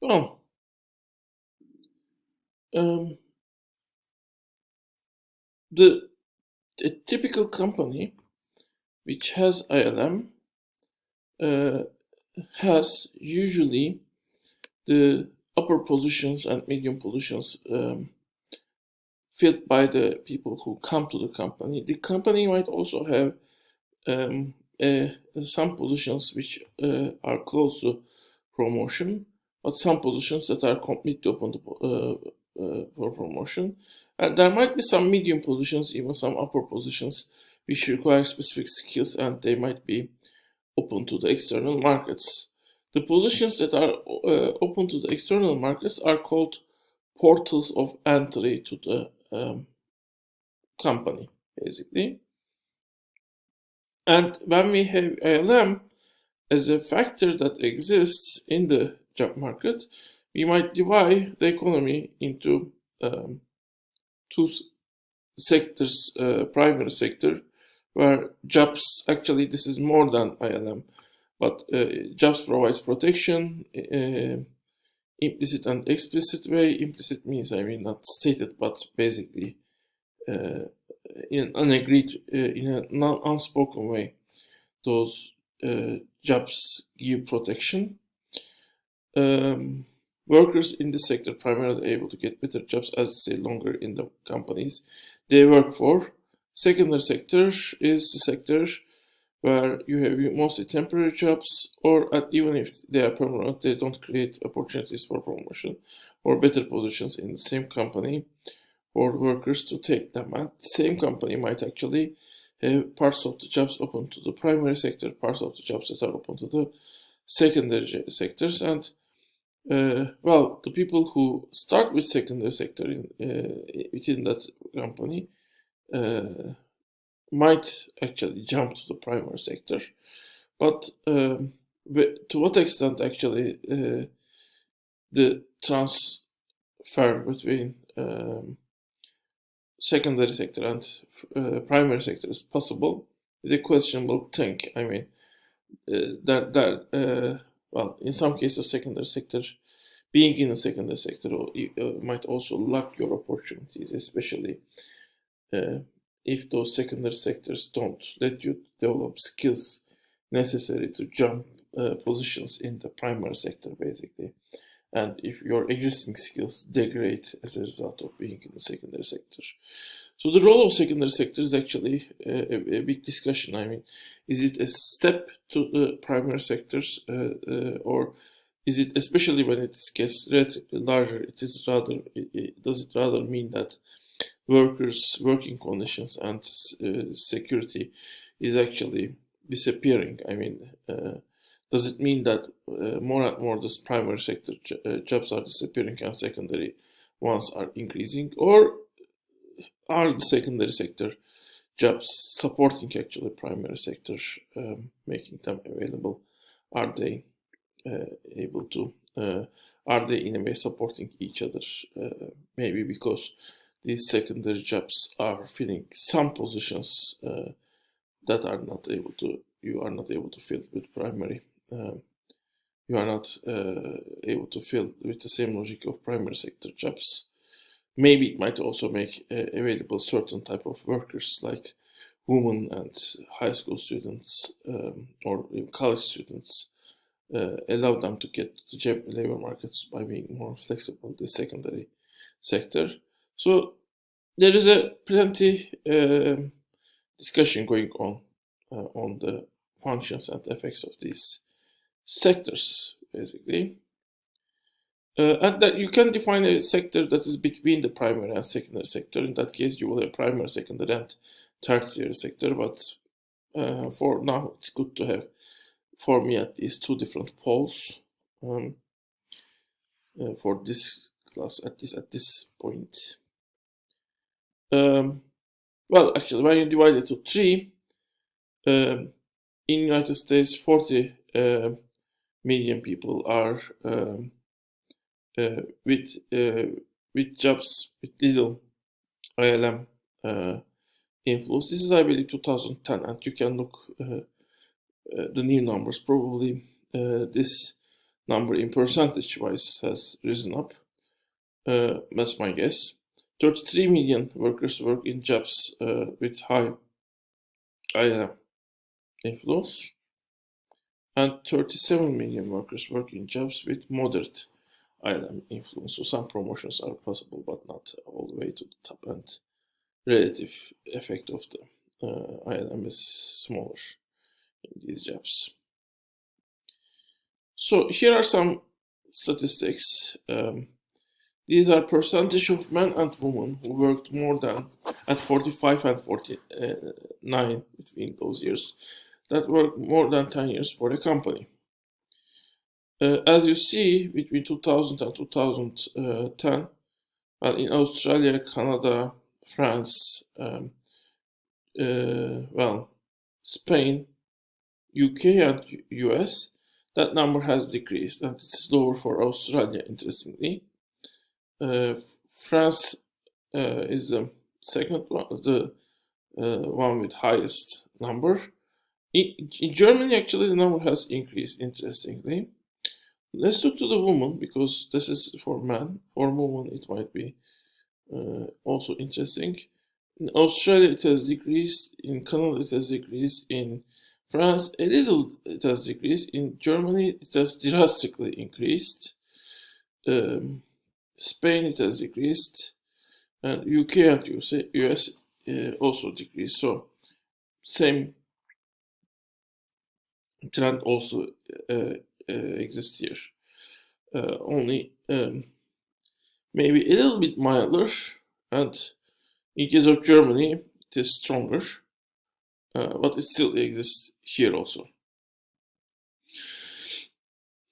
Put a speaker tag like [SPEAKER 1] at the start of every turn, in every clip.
[SPEAKER 1] Well, um, the a typical company which has ILM uh, has usually the upper positions and medium positions filled by the people who come to the company. The company might also have um, some positions which are close to promotion, but some positions that are completely open to, for promotion. And there might be some medium positions, even some upper positions, which require specific skills, and they might be open to the external markets. The positions that are open to the external markets are called portals of entry to the company, basically. And when we have ALM as a factor that exists in the job market, we might divide the economy into two sectors, primary sector, where jobs, actually this is more than ILM, but jobs provides protection, implicit and explicit way. Implicit means, I mean, not stated, but basically uh, in an unagreed, in an unspoken way, those jobs give protection. Um, Workers in this sector primarily able to get better jobs as they stay longer in the companies they work for. Secondary sector is the sector where you have mostly temporary jobs, or even if they are permanent, they don't create opportunities for promotion or better positions in the same company for workers to take them. And the same company might actually have parts of the jobs open to the primary sector, parts of the jobs that are open to the secondary sectors. And well, the people who start with secondary sector within that company uh, might actually jump to the primary sector. But to what extent actually the transfer between secondary sector and primary sector is possible is a questionable thing. I mean, well, in some cases, secondary sector, being in the secondary sector might also lack your opportunities, especially uh, if those secondary sectors don't let you develop skills necessary to jump positions in the primary sector, basically. And if your existing skills degrade as a result of being in the secondary sector. So the role of secondary sector is actually a big discussion. I mean, is it a step to the primary sectors, or is it, especially when it gets relatively larger, it is rather, does it rather mean that workers' working conditions and security is actually disappearing? I mean, does it mean that more and more this primary sector jobs are disappearing and secondary ones are increasing, or are the secondary sector jobs supporting actually primary sector, making them available? Are they able to? Are they in a way supporting each other? Maybe because these secondary jobs are filling some positions that are not able to. You are not able to fill with primary. You are not able to fill with the same logic of primary sector jobs. Maybe it might also make available certain type of workers like women and high school students, or college students, allow them to get to the labor markets by being more flexible in the secondary sector. So there is a plenty discussion going on the functions and effects of these sectors, basically. And that you can define a sector that is between the primary and secondary sector. In that case, you will have primary, secondary, and tertiary sector. But for now, it's good to have, for me at least, two different poles um, for this class, at this point. Um, well, actually, when you divide it to three, in United States, 40 million people are uh, with uh, with jobs with little ILM influence. This is, I believe, 2010, and you can look the new numbers. Probably this number in percentage wise has risen up. That's my guess. 33 million workers work in jobs with high influence, and 37 million workers work in jobs with moderate ILM influence. So some promotions are possible, but not all the way to the top, and relative effect of the ILM is smaller in these jobs. So here are some statistics. These are percentage of men and women who worked more than at 45 and 49 between those years, that worked more than 10 years for the company. As you see, between 2000 and 2010, in Australia, Canada, France, Spain, UK, and US, that number has decreased, and it's lower for Australia, interestingly. France is the second one, the one with highest number. In Germany, actually, the number has increased, interestingly. Let's look to the woman, because this is for men. For women, it might be also interesting. In Australia, it has decreased. In Canada, it has decreased. In France, a little it has decreased. In Germany, it has drastically increased. Spain, it has decreased. And UK and US also decreased. So, same trend also exists here. Only maybe a little bit milder, and in case of Germany, it is stronger, but it still exists here also.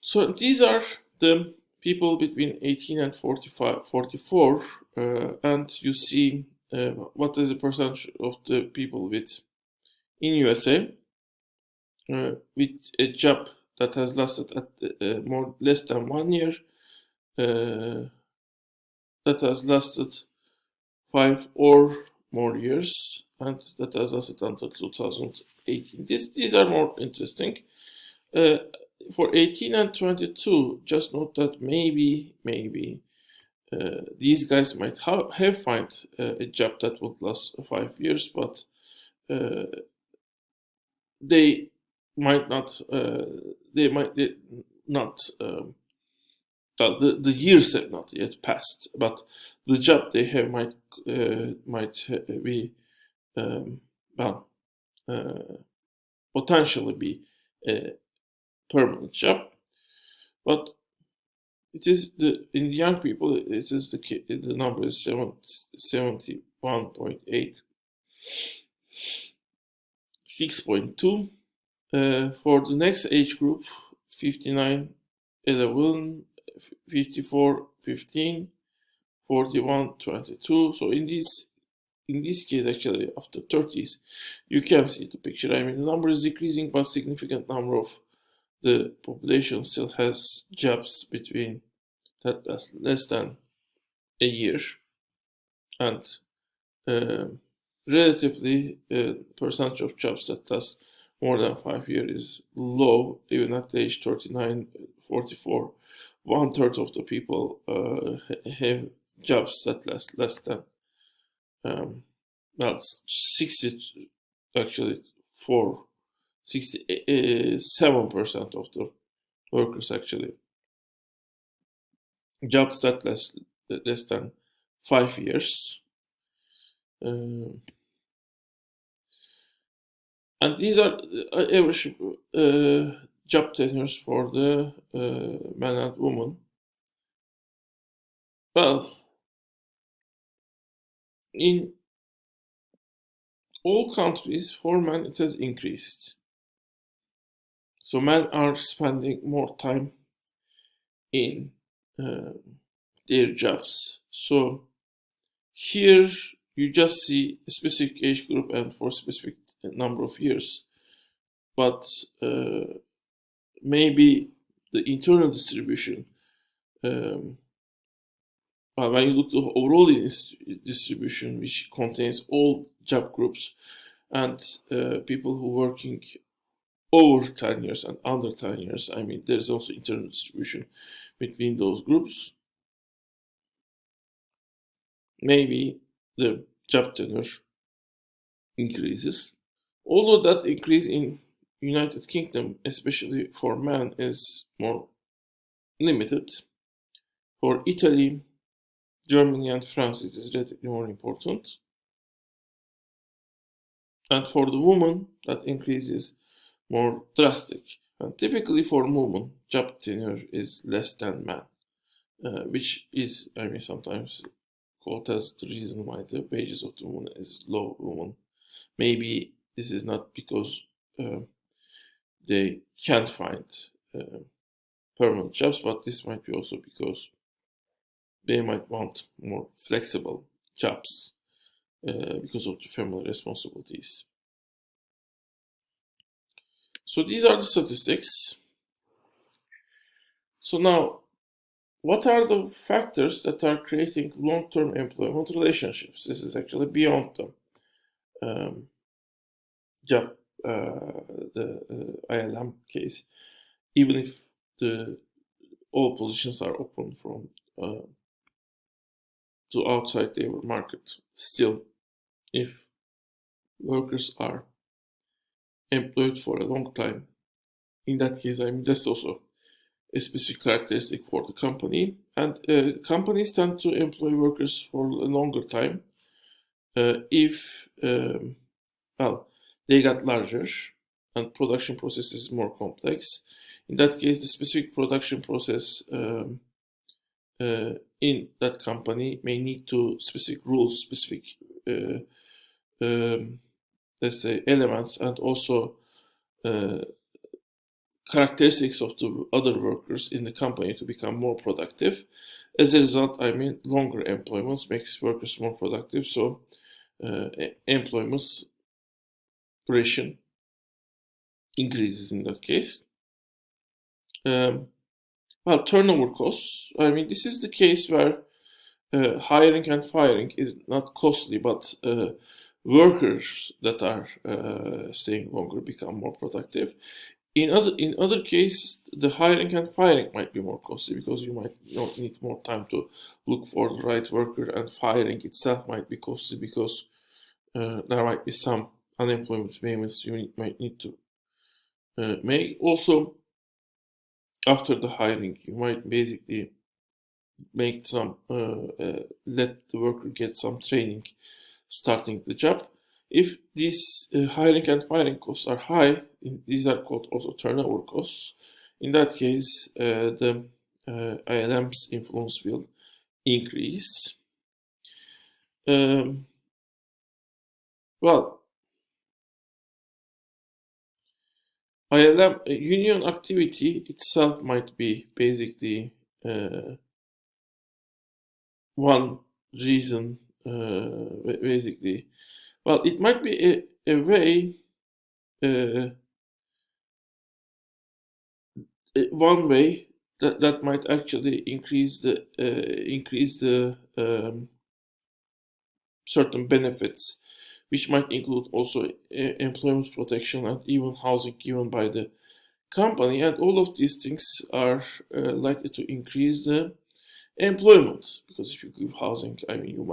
[SPEAKER 1] So these are the people between 18 and 44, and you see what is the percentage of the people in USA with a job that has lasted at less than 1 year, that has lasted 5 or more years, and that has lasted until 2018. These are more interesting. For 18 and 22, just note that maybe these guys might have find a job that would last 5 years, but they might not. The years have not yet passed, but the job they have might be potentially be a permanent job. But it is in young people, it is the number is 71.8, 6.2. For the next age group, 59, 11, 54, 15, 41, 22. So in this case, actually, after 30s, you can see the picture. I mean, the number is decreasing, but significant number of the population still has jobs between that less than a year, and relatively percentage of jobs that last more than 5 years is low, even at the age 39, 44. 1/3 of the people have jobs that last less than 60, actually 67% of the workers actually jobs that last less than 5 years. And these are average job tenures for the men and women. Well, in all countries, for men it has increased. So men are spending more time in their jobs. So here you just see a specific age group and for a specific number of years. But maybe the internal distribution, when you look at the overall distribution, which contains all job groups and people who are working over 10 years and under 10 years. I mean, there's also internal distribution between those groups. Maybe the job tenure increases. Although that increase in United Kingdom, especially for men, is more limited. For Italy, Germany, and France, it is relatively more important. And for the woman, that increase is more drastic. And typically for women, job tenure is less than men, which is, I mean, sometimes called as the reason why the wages of the woman is low. Woman, maybe this is not because they can't find permanent jobs, but this might be also because they might want more flexible jobs because of the family responsibilities. So these are the statistics. So now, what are the factors that are creating long-term employment relationships? This is actually beyond the job, the ILM case. Even if all positions are open from to outside labor market, still, if workers are employed for a long time, in that case, I mean, that's also a specific characteristic for the company. And companies tend to employ workers for a longer time if, well, they got larger and production process is more complex. In that case, the specific production process in that company may need to specific rules, specific, let's say, elements, and also characteristics of the other workers in the company to become more productive. As a result, I mean, longer employment makes workers more productive, so employment duration increases in that case. Well, turnover costs. I mean, this is the case where hiring and firing is not costly, but workers that are staying longer become more productive. In other cases, the hiring and firing might be more costly because you might need more time to look for the right worker, and firing itself might be costly because there might be some unemployment payments you might need to make. Also, after the hiring, you might basically make some let the worker get some training starting the job. If these hiring and firing costs are high, these are called also turnover costs. In that case, the ILM's influence will increase. Well, ILM union activity itself might be basically one reason, basically. Well, it might be a way, one way that might actually increase the certain benefits, which might include also employment protection and even housing given by the company, and all of these things are likely to increase the employment, because if you give housing, I mean, you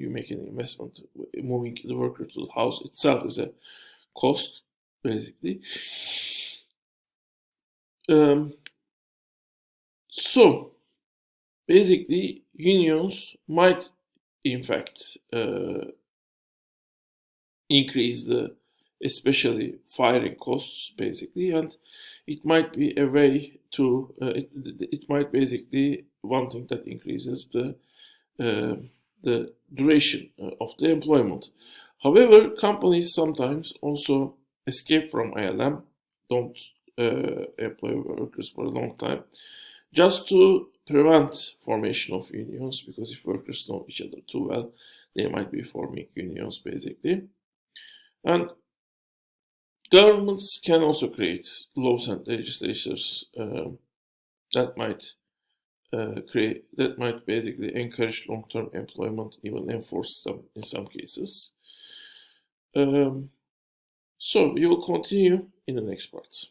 [SPEAKER 1] make an investment. Moving the worker to the house itself is a cost, basically. So basically, unions might, in fact, increase the especially firing costs, basically, and it might be a way to it might basically one thing that increases the duration of the employment. However, companies sometimes also escape from ILM, don't employ workers for a long time, just to prevent formation of unions, because if workers know each other too well, they might be forming unions, basically. And governments can also create laws and legislatures that might basically encourage long-term employment, even enforce them in some cases. So we will continue in the next part.